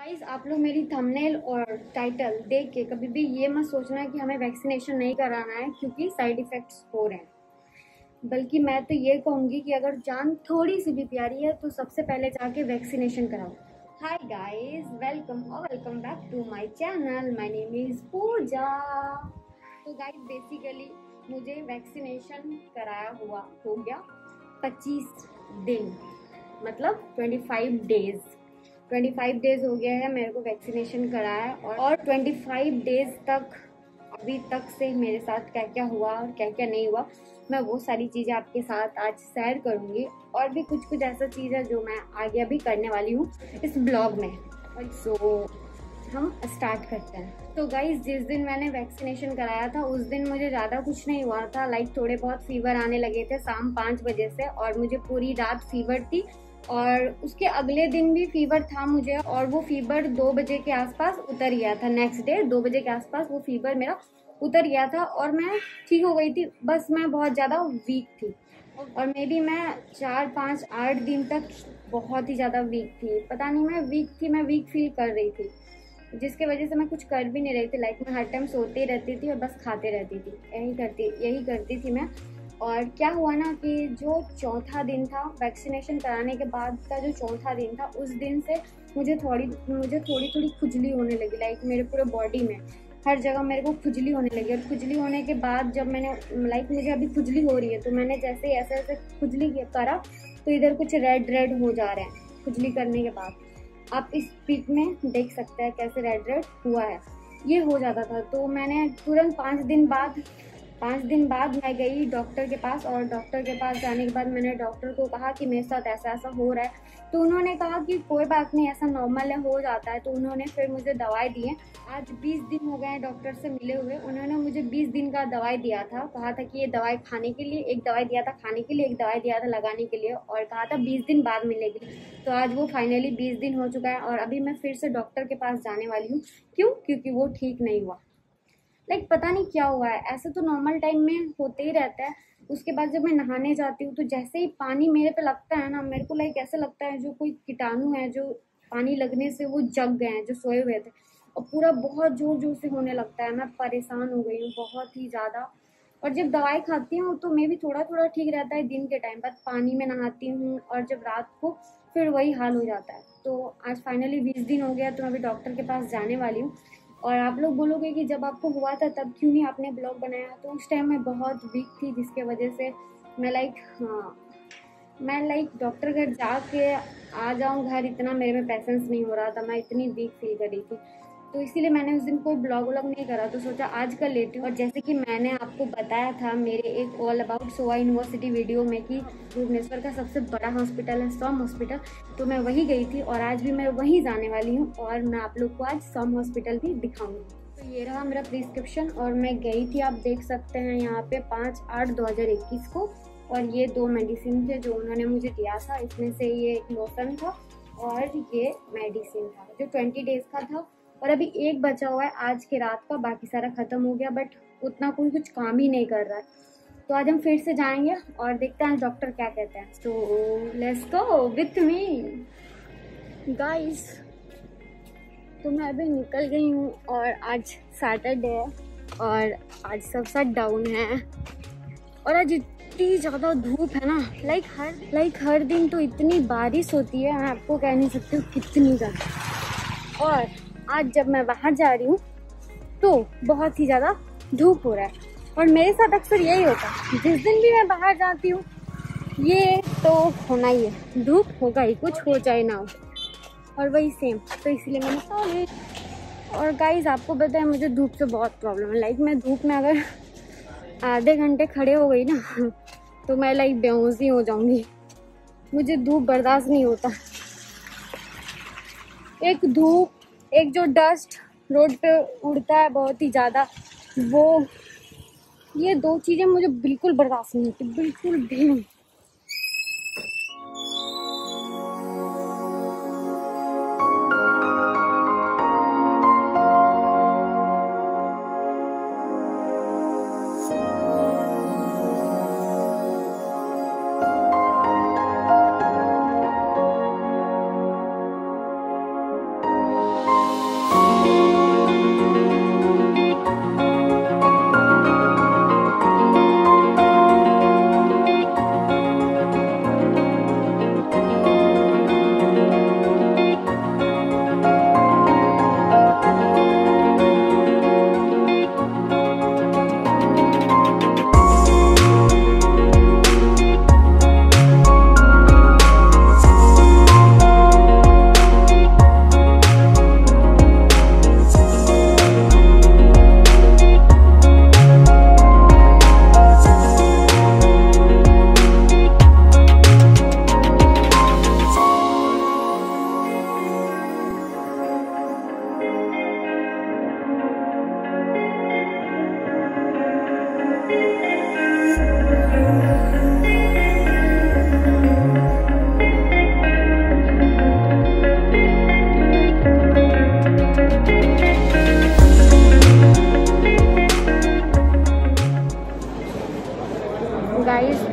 Guys, आप लोग मेरी थंबनेल और टाइटल देख के कभी भी ये मत सोचना कि हमें वैक्सीनेशन नहीं कराना है क्योंकि साइड इफेक्ट्स हो रहे हैं। बल्कि मैं तो ये कहूँगी कि अगर जान थोड़ी सी भी प्यारी है तो सबसे पहले जाके वैक्सीनेशन कराओ। Hi guys, welcome back to my channel. My name is Pooja. तो गाइस, बेसिकली मुझे वैक्सीनेशन कराया हुआ हो गया 25 दिन, मतलब 25 डेज हो गया है मेरे को वैक्सीनेशन कराया। और 25 डेज तक अभी तक से मेरे साथ क्या क्या हुआ और क्या क्या नहीं हुआ, मैं वो सारी चीज़ें आपके साथ आज शेयर करूँगी। और भी कुछ ऐसा चीज़ है जो मैं आगे अभी करने वाली हूँ इस ब्लॉग में। सो हम स्टार्ट करते हैं। तो गाइज, जिस दिन मैंने वैक्सीनेशन कराया था उस दिन मुझे ज़्यादा कुछ नहीं हुआ था। लाइक थोड़े बहुत फीवर आने लगे थे शाम 5 बजे से, और मुझे पूरी रात फीवर थी। और उसके अगले दिन भी फीवर था मुझे, और वो फीवर 2 बजे के आसपास उतर गया था। नेक्स्ट डे 2 बजे के आसपास वो फीवर मेरा उतर गया था और मैं ठीक हो गई थी। बस मैं बहुत ज़्यादा वीक थी, और मे बी मैं 4, 5, 8 दिन तक बहुत ही ज़्यादा वीक थी। पता नहीं, मैं वीक थी, मैं वीक फील कर रही थी, जिसकी वजह से मैं कुछ कर भी नहीं रही थी। लाइक मैं हर टाइम सोती रहती थी और बस खाते रहती थी, यही करती थी मैं। और क्या हुआ ना कि जो चौथा दिन था वैक्सीनेशन कराने के बाद का, जो चौथा दिन था, उस दिन से मुझे थोड़ी खुजली होने लगी। लाइक मेरे पूरे बॉडी में हर जगह मेरे को खुजली होने लगी। और खुजली होने के बाद जब मैंने, लाइक मुझे अभी खुजली हो रही है, तो मैंने जैसे ऐसे खुजली करा तो इधर कुछ रेड हो जा रहे हैं खुजली करने के बाद। आप इस पिक में देख सकते हैं कैसे रेड हुआ है, ये हो जाता था। तो मैंने तुरंत 5 दिन बाद मैं गई डॉक्टर के पास, और डॉक्टर के पास जाने के बाद मैंने डॉक्टर को कहा कि मेरे साथ ऐसा ऐसा हो रहा है। तो उन्होंने कहा कि कोई बात नहीं, ऐसा नॉर्मल है, हो जाता है। तो उन्होंने फिर मुझे दवाई दी है। आज 20 दिन हो गए हैं डॉक्टर से मिले हुए। उन्होंने मुझे 20 दिन का दवाई दिया था, कहा था कि ये दवाई खाने के लिए, एक दवाई दिया था खाने के लिए, एक दवाई दिया था लगाने के लिए, और कहा था 20 दिन बाद मिलेगी। तो आज वो फाइनली 20 दिन हो चुका है, और अभी मैं फिर से डॉक्टर के पास जाने वाली हूँ। क्यों? क्योंकि वो ठीक नहीं हुआ। लाइक पता नहीं क्या हुआ है। ऐसे तो नॉर्मल टाइम में होते ही रहता है। उसके बाद जब मैं नहाने जाती हूँ तो जैसे ही पानी मेरे पे लगता है ना, मेरे को लाइक ऐसा लगता है जो कोई कीटाणु है जो पानी लगने से वो जग गए हैं, जो सोए हुए थे, और पूरा बहुत जोर से होने लगता है। मैं परेशान हो गई हूँ बहुत ही ज़्यादा। और जब दवाई खाती हूँ तो मैं भी थोड़ा ठीक रहता है दिन के टाइम, बाद पानी में नहाती हूँ, और जब रात को फिर वही हाल हो जाता है। तो आज फाइनली 20 दिन हो गया, तो मैं अभी डॉक्टर के पास जाने वाली हूँ। और आप लोग बोलोगे कि जब आपको हुआ था तब क्यों नहीं आपने ब्लॉग बनाया? तो उस टाइम मैं बहुत वीक थी, जिसके वजह से मैं लाइक डॉक्टर घर जाके आ जाऊँ घर, इतना मेरे में पैसेंस नहीं हो रहा था। मैं इतनी वीक फील कर रही थी, तो इसीलिए मैंने उस दिन कोई ब्लॉग नहीं करा। तो सोचा आज कर लेती हूँ। और जैसे कि मैंने आपको बताया था मेरे एक all about SOA university video में कि भुवनेश्वर का सबसे बड़ा हॉस्पिटल है सॉम हॉस्पिटल, तो मैं वहीं गई थी, और आज भी मैं वहीं जाने वाली हूँ, और मैं आप लोग को आज सॉम हॉस्पिटल भी दिखाऊंगी। तो ये रहा मेरा प्रिस्क्रिप्शन, और मैं गई थी, आप देख सकते हैं यहाँ पे 5/8/2021 को। और ये 2 मेडिसिन थे जो उन्होंने मुझे दिया था। इसमें से ये एक लोशन था और ये मेडिसिन था जो 20 डेज का था। और अभी एक बचा हुआ है आज के रात का, बाकी सारा खत्म हो गया, बट उतना कोई कुछ काम ही नहीं कर रहा है। तो आज हम फिर से जाएंगे और देखते हैं डॉक्टर क्या कहते हैं। तो let's go with me guys. तो मैं अभी निकल गई हूँ, और आज सैटरडे है, और आज सब शट डाउन है। और आज इतनी ज़्यादा धूप है ना, लाइक हर दिन तो इतनी बारिश होती है, मैं आपको कह नहीं सकती हूँ कितनी ज़्यादा। और आज जब मैं बाहर जा रही हूँ तो बहुत ही ज़्यादा धूप हो रहा है। और मेरे साथ अक्सर यही होता है, जिस दिन भी मैं बाहर जाती हूँ ये तो होना ही है, धूप होगा ही, कुछ हो चाहे ना हो। और वही सेम, तो इसलिए मैंने सॉरी। और गाइस, आपको पता है मुझे धूप से बहुत प्रॉब्लम है। लाइक मैं धूप में अगर आधे घंटे खड़े हो गई ना तो मैं लाइक बेहोश ही हो जाऊंगी। मुझे धूप बर्दाश्त नहीं होता। एक जो डस्ट रोड पे उड़ता है बहुत ही ज़्यादा, वो, ये 2 चीज़ें मुझे बिल्कुल बर्दाश्त नहीं होती, बिल्कुल भी नहीं।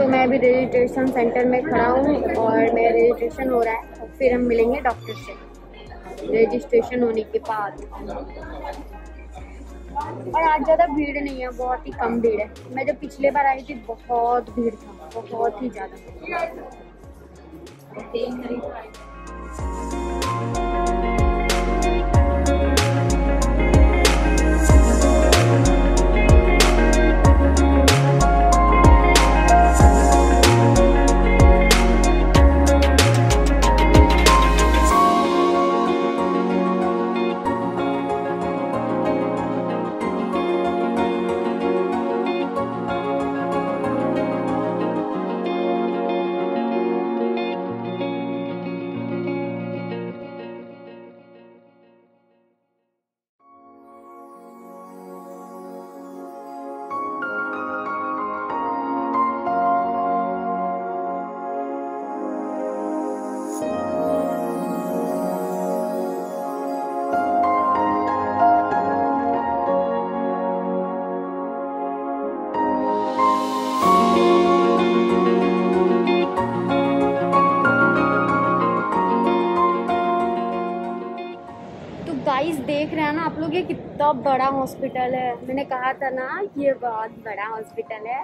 मैं अभी रजिस्ट्रेशन सेंटर में खड़ा हूँ और मेरा रजिस्ट्रेशन हो रहा है, और फिर हम मिलेंगे डॉक्टर से रजिस्ट्रेशन होने के बाद। और आज ज़्यादा भीड़ नहीं है, बहुत ही कम भीड़ है। मैं जब पिछले बार आई थी बहुत भीड़ था, बहुत ही ज़्यादा। गाइस देख रहे हैं ना आप लोग, ये कितना बड़ा हॉस्पिटल है। मैंने कहा था ना ये बहुत बड़ा हॉस्पिटल है।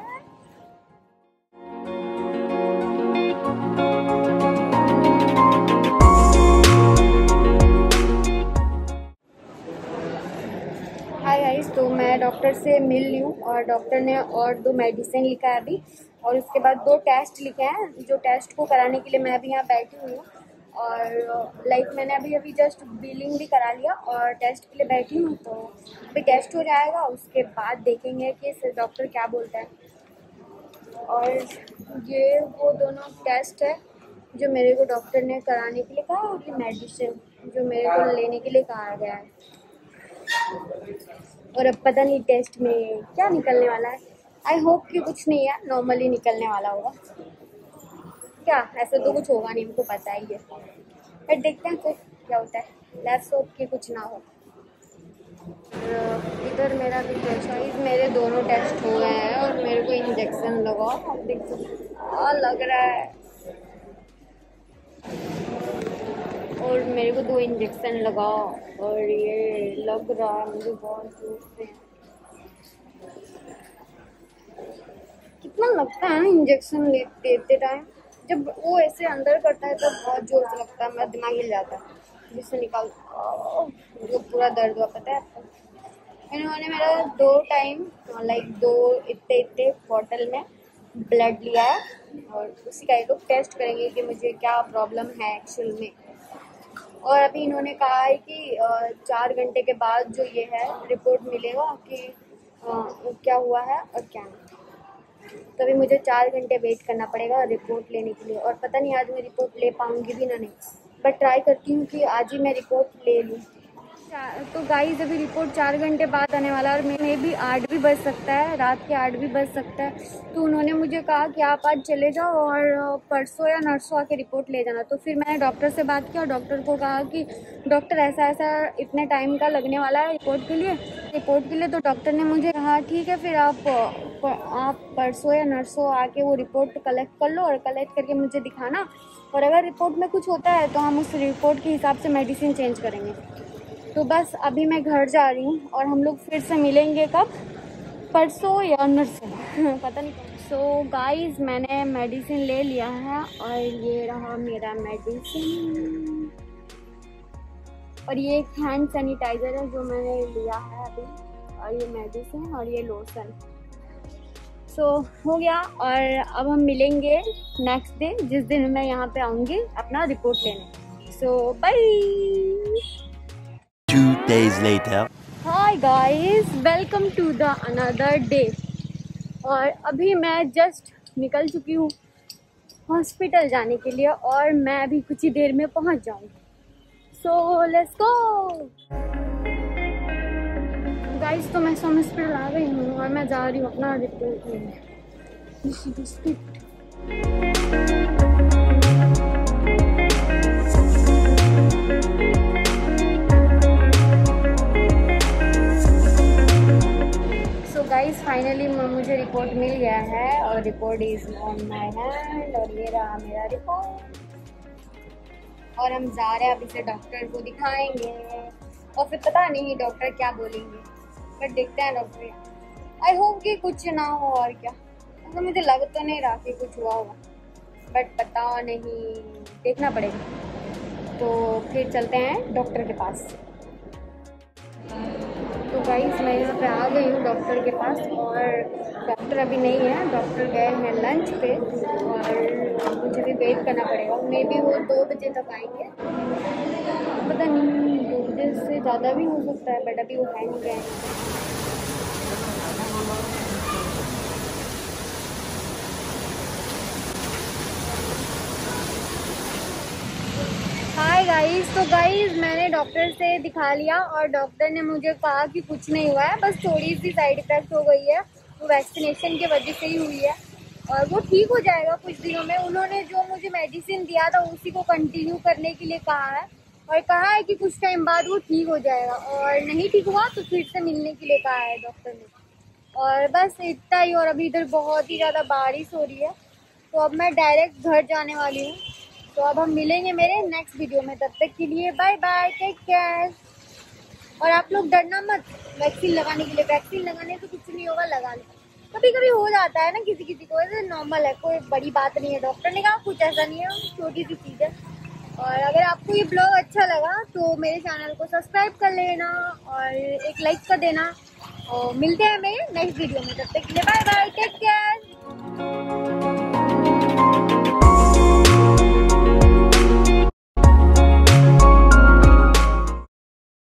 हाय गाइस, तो मैं डॉक्टर से मिल ली हूँ और डॉक्टर ने और 2 मेडिसिन लिखा है अभी, और उसके बाद 2 टेस्ट लिखे हैं, जो टेस्ट को कराने के लिए मैं अभी यहाँ बैठी हुई हूँ। और मैंने अभी जस्ट बिलिंग भी करा लिया और टेस्ट के लिए बैठी हूँ। तो अभी टेस्ट हो जाएगा, उसके बाद देखेंगे कि डॉक्टर क्या बोलता है। और ये वो दोनों टेस्ट है जो मेरे को डॉक्टर ने कराने के लिए कहा, और ये मेडिसिन जो मेरे को लेने के लिए कहा गया है। और अब पता नहीं टेस्ट में क्या निकलने वाला है। आई होप कि कुछ नहीं है, नॉर्मली निकलने वाला होगा। क्या ऐसा तो कुछ होगा नहीं, हमको पता ही है, पर देखते हैं फिर क्या होता है। लेट्स होप कि कुछ ना हो। इधर मेरा भी टेस्ट है, मेरे दोनों टेस्ट हो गए हैं और मेरे को इंजेक्शन लगाओ। आप देख सकते लग रहा है, और मेरे को 2 इंजेक्शन लगाओ, और ये लग रहा है मुझे बहुत जोर से। कितना लगता है इंजेक्शन देते टाइम, जब वो ऐसे अंदर करता है तो बहुत जोर से लगता है, मेरा दिमाग हिल जाता है जिससे निकाल, मुझे पूरा दर्द हुआ पता है आपको। इन्होंने मेरा 2 टाइम 2 इतने बॉटल में ब्लड लिया है, और उसी का ये लोग टेस्ट करेंगे कि मुझे क्या प्रॉब्लम है एक्चुअल में। और अभी इन्होंने कहा है कि 4 घंटे के बाद जो ये है रिपोर्ट मिलेगा कि क्या हुआ है और क्या नहीं। तभी मुझे 4 घंटे वेट करना पड़ेगा रिपोर्ट लेने के लिए, और पता नहीं आज मैं रिपोर्ट ले पाऊँगी भी ना नहीं, बट ट्राई करती हूँ कि आज ही मैं रिपोर्ट ले लूँ। तो गाइस अभी रिपोर्ट 4 घंटे बाद आने वाला है, और मे भी 8 भी बज सकता है, रात के 8 भी बज सकता है। तो उन्होंने मुझे कहा कि आप आज चले जाओ और परसों या नरसों आके रिपोर्ट ले जाना। तो फिर मैंने डॉक्टर से बात किया और डॉक्टर को कहा कि डॉक्टर ऐसा इतने टाइम का लगने वाला है रिपोर्ट के लिए। तो डॉक्टर ने मुझे कहा ठीक है, फिर आप परसों या नरसों आके वो रिपोर्ट कलेक्ट कर लो, और कलेक्ट करके मुझे दिखाना, और अगर रिपोर्ट में कुछ होता है तो हम उस रिपोर्ट के हिसाब से मेडिसिन चेंज करेंगे। तो बस अभी मैं घर जा रही हूँ, और हम लोग फिर से मिलेंगे कब, परसों या नरसों पता नहीं। सो गाइस मैंने मेडिसिन ले लिया है, और ये रहा मेरा मेडिसिन, और ये एक हैंड सैनिटाइज़र है जो मैंने लिया है अभी, और ये मेडिसिन और ये लोशन। सो हो गया, और अब हम मिलेंगे नेक्स्ट डे, जिस दिन मैं यहाँ पे आऊँगी अपना रिपोर्ट लेने। So bye. 2 days later. Hi guys, welcome to the another day. और अभी मैं जस्ट निकल चुकी हूँ हॉस्पिटल जाने के लिए, और मैं अभी कुछ ही देर में पहुँच जाऊँगी। So let's go guys. तो मैं हॉस्पिटल आ गई हूँ, और मैं जा रही हूँ अपना रिपोर्ट लेने। गाइस फाइनली मुझे रिपोर्ट मिल गया है और report is on my hand और ये रहा मेरा रिपोर्ट। और हम जा रहे हैं अभी से डॉक्टर को दिखाएंगे और फिर पता नहीं डॉक्टर क्या बोलेंगे, बट देखते हैं डॉक्टर। आई होप कि कुछ ना हो और क्या, तो मुझे लग तो नहीं रहा कि कुछ हुआ होगा, बट पता नहीं, देखना पड़ेगा। तो फिर चलते हैं डॉक्टर के पास। तो गाइस मैं यहाँ पे आ गई हूँ डॉक्टर के पास और डॉक्टर अभी नहीं है, डॉक्टर गए हैं लंच पे और मुझे भी वेट करना पड़ेगा। मे बी वो 2 बजे तक आएंगे, पता नहीं 2 बजे से ज़्यादा भी हो सकता है, बट अभी वो है नहीं गए। हाय गाइस, तो गाइस मैंने डॉक्टर से दिखा लिया और डॉक्टर ने मुझे कहा कि कुछ नहीं हुआ है, बस थोड़ी सी साइड इफेक्ट हो गई है, वो वैक्सीनेशन की वजह से ही हुई है और वो ठीक हो जाएगा कुछ दिनों में। उन्होंने जो मुझे मेडिसिन दिया था उसी को कंटिन्यू करने के लिए कहा है और कहा है कि कुछ टाइम बाद वो ठीक हो जाएगा, और नहीं ठीक हुआ तो फिर से मिलने के लिए कहा है डॉक्टर ने। और बस इतना ही। और अभी इधर बहुत ही ज़्यादा बारिश हो रही है, तो अब मैं डायरेक्ट घर जाने वाली हूँ। तो अब हम मिलेंगे मेरे नेक्स्ट वीडियो में, तब तक के लिए बाय बाय, टेक केयर। और आप लोग डरना मत वैक्सीन लगाने के लिए, वैक्सीन लगाने से कुछ नहीं होगा, लगा लें। कभी कभी हो जाता है ना किसी किसी को, ऐसे नॉर्मल है, कोई बड़ी बात नहीं है। डॉक्टर ने कहा कुछ ऐसा नहीं है, छोटी सी चीज़ है। और अगर आपको ये ब्लॉग अच्छा लगा तो मेरे चैनल को सब्सक्राइब कर लेना और एक लाइक कर देना। और मिलते हैं मेरे नेक्स्ट वीडियो में, तब तक के लिए बाय बाय, टेक केयर।